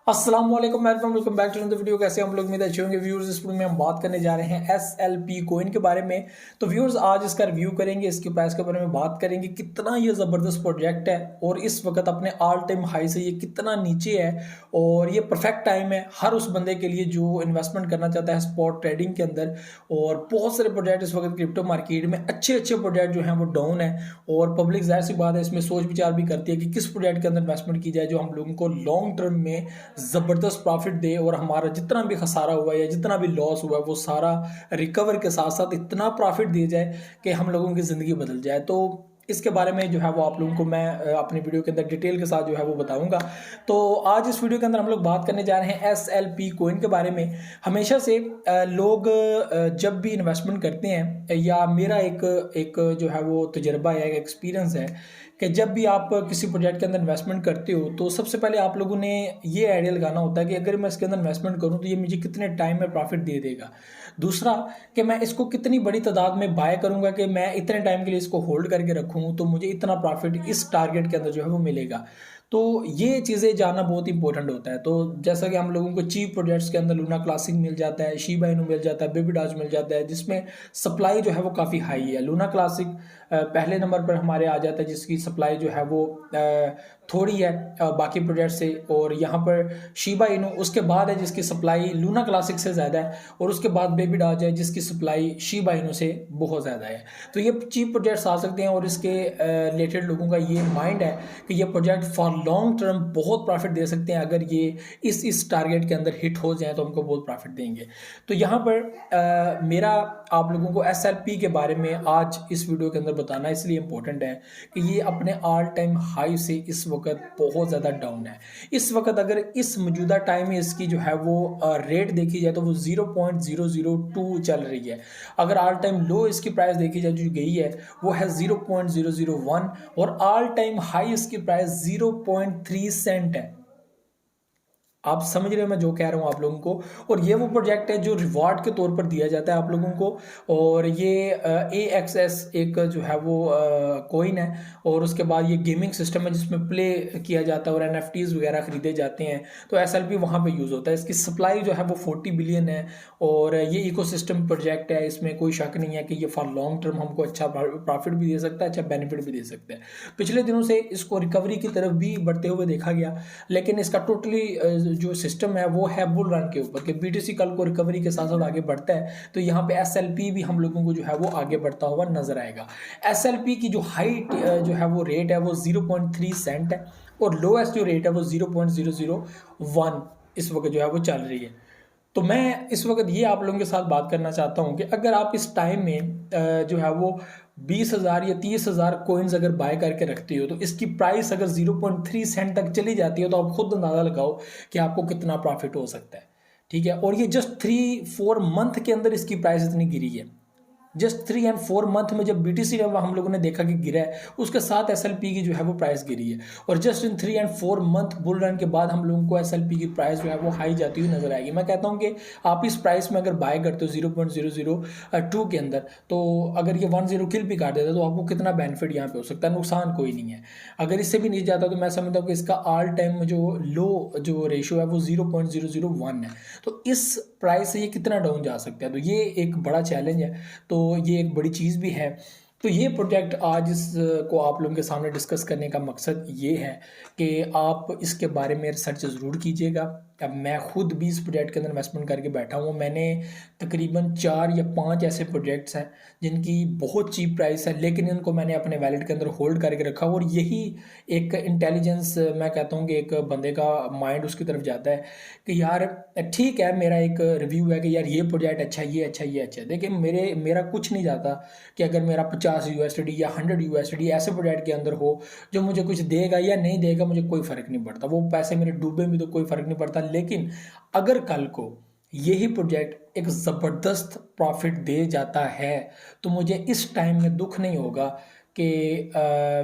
अस्सलाम वालेकुम everyone, welcome back to the video. कैसे हम लोग उम्मीद अच्छे होंगे व्यूअर्स। इस वीडियो में हम बात करने जा रहे हैं SLP कोइन के बारे में। तो व्यूअर्स आज इसका रिव्यू करेंगे, इसके प्राइस के बारे में बात करेंगे, कितना ये ज़बरदस्त प्रोजेक्ट है और इस वक्त अपने ऑल टाइम हाई से ये कितना नीचे है। और ये परफेक्ट टाइम है हर उस बंदे के लिए जो इन्वेस्टमेंट करना चाहता है स्पॉट ट्रेडिंग के अंदर। और बहुत सारे प्रोजेक्ट इस वक्त क्रिप्टो मार्केट में अच्छे अच्छे प्रोजेक्ट जो हैं वो डाउन है और पब्लिक जाहिर सी बात है इसमें सोच विचार भी करती है कि किस प्रोजेक्ट के अंदर इन्वेस्टमेंट की जाए जो हम लोगों को लॉन्ग टर्म में ज़बरदस्त प्रॉफिट दे और हमारा जितना भी खसारा हुआ है या जितना भी लॉस हुआ है वो सारा रिकवर के साथ साथ इतना प्रॉफिट दिया जाए कि हम लोगों की ज़िंदगी बदल जाए। तो इसके बारे में जो है वो आप लोगों को मैं अपनी वीडियो के अंदर डिटेल के साथ जो है वो बताऊंगा। तो आज इस वीडियो के अंदर हम लोग बात करने जा रहे हैं SLP कोइन के बारे में। हमेशा से लोग जब भी इन्वेस्टमेंट करते हैं या मेरा एक जो है वो तजर्बा है, एक एक्सपीरियंस है कि जब भी आप किसी प्रोजेक्ट के अंदर इन्वेस्टमेंट करते हो तो सबसे पहले आप लोगों ने ये आइडिया लगाना होता है कि अगर मैं इसके अंदर इन्वेस्टमेंट करूं तो ये मुझे कितने टाइम में प्रॉफिट दे देगा। दूसरा कि मैं इसको कितनी बड़ी तादाद में बाय करूंगा कि मैं इतने टाइम के लिए इसको होल्ड करके रखूं तो मुझे इतना प्रॉफिट इस टारगेट के अंदर जो है वो मिलेगा। तो ये चीज़ें जानना बहुत इंपॉर्टेंट होता है। तो जैसा कि हम लोगों को चीप प्रोजेक्ट्स के अंदर लूना क्लासिक मिल जाता है, शिबा इनू मिल जाता है, बेबी डॉज मिल जाता है जिसमें सप्लाई जो है वो काफ़ी हाई है। लूना क्लासिक पहले नंबर पर हमारे आ जाता है जिसकी सप्लाई जो है वो थोड़ी है बाकी प्रोजेक्ट से। और यहाँ पर शिबा इनू उसके बाद है जिसकी सप्लाई लूना क्लासिक से ज़्यादा है और उसके बाद बेबी डॉज है जिसकी सप्लाई शिबा इनू से बहुत ज़्यादा है। तो ये चीप प्रोजेक्ट्स आ सकते हैं और इसके रिलेटेड लोगों का ये माइंड है कि ये प्रोजेक्ट फॉर लॉन्ग टर्म बहुत प्रॉफिट दे सकते हैं। अगर ये इस टारगेट के अंदर हिट हो जाए तो हमको बहुत प्रॉफिट देंगे। तो यहाँ पर मेरा आप लोगों को SLP के बारे में आज इस वीडियो के अंदर बताना इसलिए इम्पोर्टेंट है कि ये अपने ऑल टाइम हाई से इस वक्त बहुत ज़्यादा डाउन है। इस वक्त अगर इस मौजूदा टाइम में इसकी जो है वो रेट देखी जाए तो वो 0.002 चल रही है। अगर ऑल टाइम लो इसकी प्राइस देखी जाए जो गई है वो है 0.001 और ऑल टाइम हाई इसकी प्राइस 0.3 सेंट है। आप समझ रहे हो मैं जो कह रहा हूँ आप लोगों को। और ये वो प्रोजेक्ट है जो रिवॉर्ड के तौर पर दिया जाता है आप लोगों को। और ये AXS एक जो है वो कोइन है और उसके बाद ये गेमिंग सिस्टम है जिसमें प्ले किया जाता है और NFTs वगैरह खरीदे जाते हैं। तो SLP वहाँ पे यूज़ होता है। इसकी सप्लाई जो है वो 40 बिलियन है और ये इकोसिस्टम प्रोजेक्ट है। इसमें कोई शक नहीं है कि ये फॉर लॉन्ग टर्म हमको अच्छा प्रॉफिट भी दे सकता है, अच्छा बेनिफिट भी दे सकता है। पिछले दिनों से इसको रिकवरी की तरफ भी बढ़ते हुए देखा गया लेकिन इसका टोटली जो सिस्टम है वो है बुल रन के ऊपर कि BTC कल को रिकवरी के साथ साथ आगे बढ़ता है तो यहाँ पे SLP भी हम लोगों को जो है वो आगे बढ़ता हुआ नजर आएगा। SLP की जो हाइट जो है वो रेट है वो 0.3 सेंट है और लोएस्ट जो रेट है वो 0.001 इस वक्त जो है वो चल रही है। तो मैं इस वक्त ये आप लोगों के साथ बात करना चाहता हूँ कि अगर आप इस टाइम में जो है वो 20,000 या 30,000 कोइंस अगर बाय करके रखते हो तो इसकी प्राइस अगर 0.3 सेंट तक चली जाती है तो आप खुद अंदाज़ा लगाओ कि आपको कितना प्रॉफिट हो सकता है। ठीक है, और ये जस्ट 3-4 मंथ के अंदर इसकी प्राइस इतनी गिरी है। जस्ट 3 और 4 मंथ में जब BTC हम लोगों ने देखा कि गिरा है उसके साथ SLP की जो है वो प्राइस गिरी है। और जस्ट इन 3 और 4 मंथ बुल रन के बाद हम लोगों को SLP की प्राइस जो है वो हाई जाती हुई नजर आएगी। मैं कहता हूँ कि आप इस प्राइस में अगर बाय करते हो 0.002 के अंदर तो अगर ये 10 किल भी काट देता तो आपको कितना बेनिफिट यहाँ पे हो सकता है, नुकसान कोई नहीं है। अगर इससे भी नीचे जाता तो मैं समझता हूँ कि इसका ऑल टाइम जो लो जो रेशियो है वो 0.001 है। तो इस प्राइस से ये कितना डाउन जा सकता है तो ये एक बड़ा चैलेंज है। तो ये एक बड़ी चीज़ भी है। तो ये प्रोजेक्ट आज इस को आप लोगों के सामने डिस्कस करने का मकसद ये है कि आप इसके बारे में रिसर्च ज़रूर कीजिएगा। अब मैं खुद भी इस प्रोजेक्ट के अंदर इन्वेस्टमेंट करके बैठा हूँ। मैंने तकरीबन 4 या 5 ऐसे प्रोजेक्ट्स हैं जिनकी बहुत चीप प्राइस है लेकिन इनको मैंने अपने वैलेट के अंदर होल्ड करके रखा। और यही एक इंटेलिजेंस मैं कहता हूँ कि एक बंदे का माइंड उसकी तरफ जाता है कि यार ठीक है, मेरा एक रिव्यू है कि यार ये प्रोजेक्ट अच्छा है, ये अच्छा है, ये अच्छा है। देखिए मेरा कुछ नहीं जाता कि अगर मेरा 50 USD या 100 USD ऐसे प्रोजेक्ट के अंदर हो जो मुझे कुछ देगा या नहीं देगा मुझे कोई फ़र्क नहीं पड़ता। वो पैसे मेरे डूबे भी तो कोई फ़र्क नहीं पड़ता। लेकिन अगर कल को यही प्रोजेक्ट एक ज़बरदस्त प्रॉफिट दे जाता है तो मुझे इस टाइम में दुख नहीं होगा कि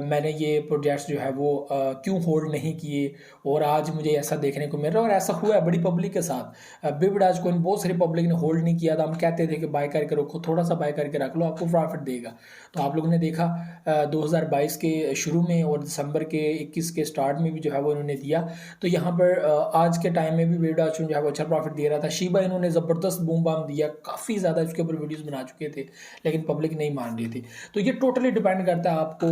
मैंने ये प्रोजेक्ट्स जो है वो क्यों होल्ड नहीं किए, और आज मुझे ऐसा देखने को मिल रहा है। और ऐसा हुआ है बड़ी पब्लिक के साथ। बिबडाज कोइन बहुत सारी पब्लिक ने होल्ड नहीं किया था। हम कहते थे कि बाय करके रखो, थोड़ा सा बाय करके रख लो, आपको प्रॉफिट देगा। तो आप लोगों ने देखा 2022 के शुरू में और दिसंबर के 21 के स्टार्ट में भी जो है वो इन्होंने दिया। तो यहाँ पर आज के टाइम में भी बिबडाज जो है वो अच्छा प्रॉफिट दे रहा था। शिबा इन्होंने ज़बरदस्त बूम बाम दिया, काफ़ी ज़्यादा इसके ऊपर वीडियोज़ बना चुके थे, लेकिन पब्लिक नहीं मान रही थी। तो ये टोटली डिपेंड करता है आपको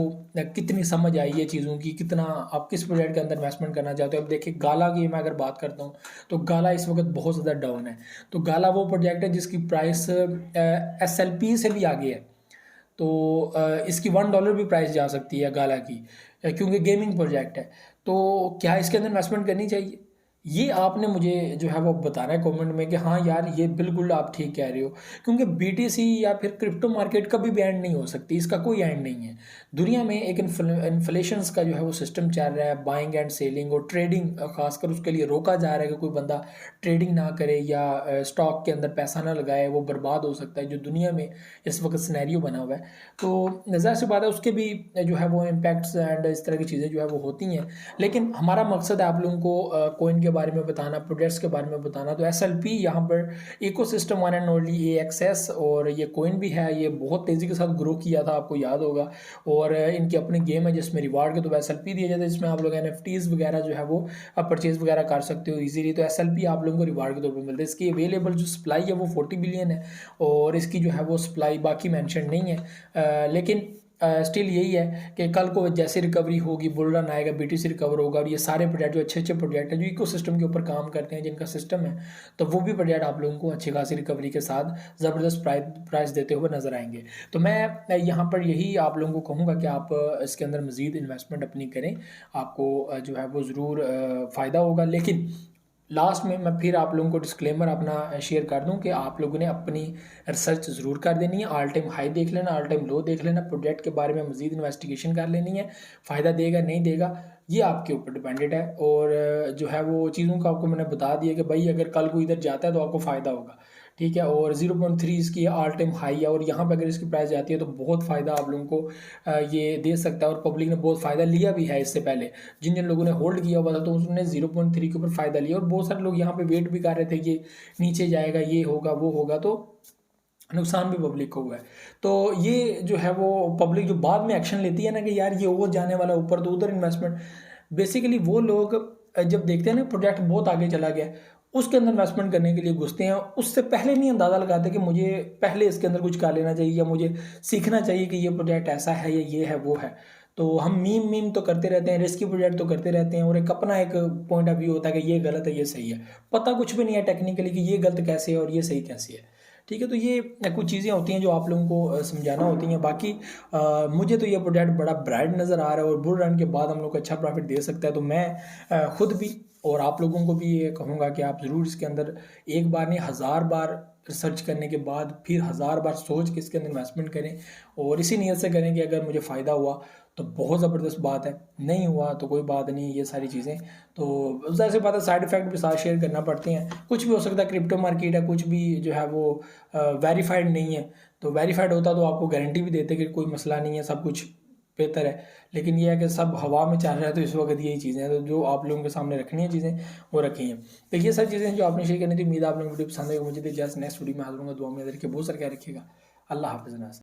कितनी समझ आई है चीज़ों की, कितना आप किस प्रोजेक्ट के अंदर इन्वेस्टमेंट करना चाहते हो। अब देखिए गाला की मैं अगर बात करता हूँ तो गाला इस वक्त बहुत ज़्यादा डाउन है। तो गाला वो प्रोजेक्ट है जिसकी प्राइस SLP से भी आगे है। तो इसकी $1 भी प्राइस जा सकती है गाला की, क्योंकि गेमिंग प्रोजेक्ट है। तो क्या इसके अंदर इन्वेस्टमेंट करनी चाहिए, ये आपने मुझे जो है वो बताना है कमेंट में कि हाँ यार ये बिल्कुल आप ठीक कह रहे हो। क्योंकि BTC या फिर क्रिप्टो मार्केट कभी भी एंड नहीं हो सकती, इसका कोई एंड नहीं है। दुनिया में एक इन्फ्लेशंस का जो है वो सिस्टम चल रहा है, बाइंग एंड सेलिंग और ट्रेडिंग खासकर उसके लिए रोका जा रहा है कि कोई बंदा ट्रेडिंग ना करे या स्टॉक के अंदर पैसा ना लगाए, वो बर्बाद हो सकता है, जो दुनिया में इस वक्त सिनेरियो बना हुआ है। तो ज़ाहिर सी बात है उसके भी जो है वो इम्पैक्ट्स एंड इस तरह की चीज़ें जो है वो होती हैं। लेकिन हमारा मकसद है आप लोगों को कोइन के बारे में बताना, प्रोजेक्ट्स के बारे में बताना। तो SLP यहाँ पर ecosystem one and only AXS, और ये कोइन भी है, ये बहुत तेज़ी के साथ ग्रो किया था, आपको याद होगा। और इनकी अपनी गेम है जिसमें रिवार्ड के तो SLP दिया जाता है, जिसमें आप लोग NFTs वगैरह जो है वो परचेज वगैरह कर सकते हो ईजीली। तो SLP आप लोगों को रिवार्ड के तौर पर मिलता है। इसकी अवेलेबल जो सप्लाई है वो 40 बिलियन है, और इसकी जो है वो सप्लाई बाकी मैंशन नहीं है। लेकिन स्टिल यही है कि कल को जैसे रिकवरी होगी, बुल रन आएगा, BTC रिकवर होगा, और ये सारे प्रोजेक्ट जो अच्छे अच्छे प्रोजेक्ट हैं जो इकोसिस्टम के ऊपर काम करते हैं, जिनका सिस्टम है, तो वो भी प्रोजेक्ट आप लोगों को अच्छी खासी रिकवरी के साथ ज़बरदस्त प्राइस देते हुए नजर आएंगे। तो मैं यहाँ पर यही आप लोगों को कहूँगा कि आप इसके अंदर मज़ीद इन्वेस्टमेंट अपनी करें, आपको जो है वो ज़रूर फ़ायदा होगा। लेकिन लास्ट में मैं फिर आप लोगों को डिस्क्लेमर अपना शेयर कर दूं कि आप लोगों ने अपनी रिसर्च ज़रूर कर देनी है, ऑल टाइम हाई देख लेना, ऑल टाइम लो देख लेना, प्रोजेक्ट के बारे में मज़ीद इन्वेस्टिगेशन कर लेनी है। फ़ायदा देगा नहीं देगा ये आपके ऊपर डिपेंडेड है। और जो है वो चीज़ों का आपको मैंने बता दिया कि भाई अगर कल को इधर जाता है तो आपको फ़ायदा होगा, ठीक है। और 0.3 इसकी ऑल टाइम हाई है, और यहाँ पर अगर इसकी प्राइस जाती है तो बहुत फ़ायदा आप लोगों को ये दे सकता है। और पब्लिक ने बहुत फ़ायदा लिया भी है इससे पहले, जिन जिन लोगों ने होल्ड किया हुआ था तो उन्होंने 0.3 के ऊपर फ़ायदा लिया। और बहुत सारे लोग यहाँ पे वेट भी कर रहे थे कि नीचे जाएगा, ये होगा वो होगा, तो नुकसान भी पब्लिक को हुआ है। तो ये जो है वो पब्लिक जो बाद में एक्शन लेती है ना कि यार ये ओवर जाने वाला ऊपर, तो उधर इन्वेस्टमेंट, बेसिकली वो लोग जब देखते हैं ना प्रोजेक्ट बहुत आगे चला गया, उसके अंदर इन्वेस्टमेंट करने के लिए घुसते हैं। उससे पहले नहीं अंदाज़ा लगाते कि मुझे पहले इसके अंदर कुछ कर लेना चाहिए, या मुझे सीखना चाहिए कि ये प्रोजेक्ट ऐसा है या ये है वो है। तो हम मीम तो करते रहते हैं, रिस्की प्रोजेक्ट तो करते रहते हैं, और एक अपना एक पॉइंट ऑफ व्यू होता है कि ये गलत है ये सही है। पता कुछ भी नहीं है टेक्निकली कि ये गलत कैसे है और ये सही कैसे है, ठीक है। तो ये कुछ चीज़ें होती हैं जो आप लोगों को समझाना होती हैं। बाकी मुझे तो ये प्रोजेक्ट बड़ा ब्राइट नज़र आ रहा है, और बुल रन के बाद हम लोग को अच्छा प्रॉफिट दे सकता है। तो मैं खुद भी और आप लोगों को भी ये कहूँगा कि आप ज़रूर इसके अंदर एक बार नहीं 1000 बार रिसर्च करने के बाद फिर 1000 बार सोच के इसके अंदर इन्वेस्टमेंट करें, और इसी नीयत से करें कि अगर मुझे फ़ायदा हुआ तो बहुत ज़बरदस्त बात है, नहीं हुआ तो कोई बात नहीं। ये सारी चीज़ें तो ज़ाहिर सी बात है साइड इफ़ेक्ट भी साथ शेयर करना पड़ते हैं, कुछ भी हो सकता है। क्रिप्टो मार्केट है, कुछ भी जो है वो वेरीफाइड नहीं है। तो वेरीफाइड होता तो आपको गारंटी भी देते कि कोई मसला नहीं है, सब कुछ बेहतर है। लेकिन ये है कि सब हवा में चल रहा है, तो इस वक्त यही चीज़ें हैं तो जो आप लोगों के सामने रखनी है चीज़ें वो रखी हैं। तो ये सारी चीज़ें जो आपने शेयर करनी थी, उम्मीद आप लोगों को वीडियो पसंद है। मुझे जस्ट नेक्स्ट वीडियो में हाजिर होंगे, दुआ में बहुत सारे क्या रखिएगा। अल्लाह हाफ़िज़।